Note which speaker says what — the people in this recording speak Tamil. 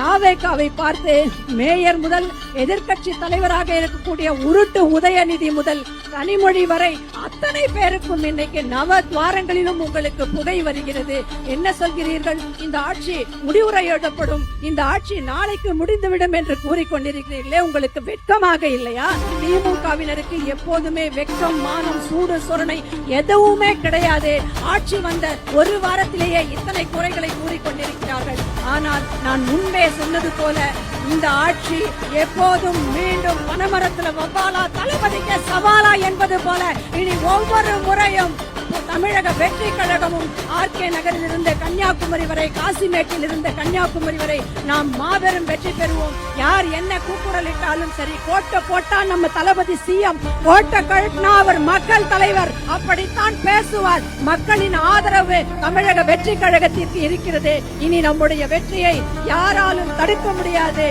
Speaker 1: தாவேகாவை பார்த்து மேயர் முதல் எதிர்க்கட்சி தலைவராக இருக்கக்கூடிய உருட்டு உதயநிதி முதல் கனிமொழி வரை அத்தனை பேருக்கும் இன்னைக்கு நவ துவாரங்களிலும் உங்களுக்கு புகை வருகிறது. என்ன சொல்கிறீர்கள்? இந்த ஆட்சி முடிவுரை எழுதப்படும், இந்த ஆட்சி நாளைக்கு முடிந்துவிடும் என்று கூறிக்கொண்டிருக்கிறீர்களே, உங்களுக்கு வெட்கமாக இல்லையா? திமுகவினருக்கு எப்போதுமே வெட்கம், மானம், சூடு சொரணை எதுவுமே கிடையாது. ஆட்சி வந்த ஒரு வாரத்திலேயே இத்தனை குறைகளை கூறிக்கொண்டிருக்கிறார்கள். ஆனால் நான் முன்பே சொன்னது போல இந்த ஆட்சி எப்போதும் மீண்டும் பனமரத்துல வவ்வாலா தளபதிக்கு சவாலா என்பது போல இனி ஒவ்வொரு முறையும் தமிழக வெற்றி கழகமும் ஆர்கே நகரில் இருந்து கன்னியாகுமரி வரை, காசிமேட்டில் இருந்து கன்னியாகுமரி வரை நாம் மாபெரும் வெற்றி பெறுவோம். யார் என்ன கூக்குரலிட்டாலும் சரி, கோட்டை போட்டா நம்ம தளபதி சிஎம், கோட்டை கழட்டினா அவர் மக்கள் தலைவர், அப்படித்தான் பேசுவார். மக்களின் ஆதரவு தமிழக வெற்றி கழகத்திற்கு இருக்கிறது. இனி நம்முடைய வெற்றியை யாராலும் தடுக்க முடியாது.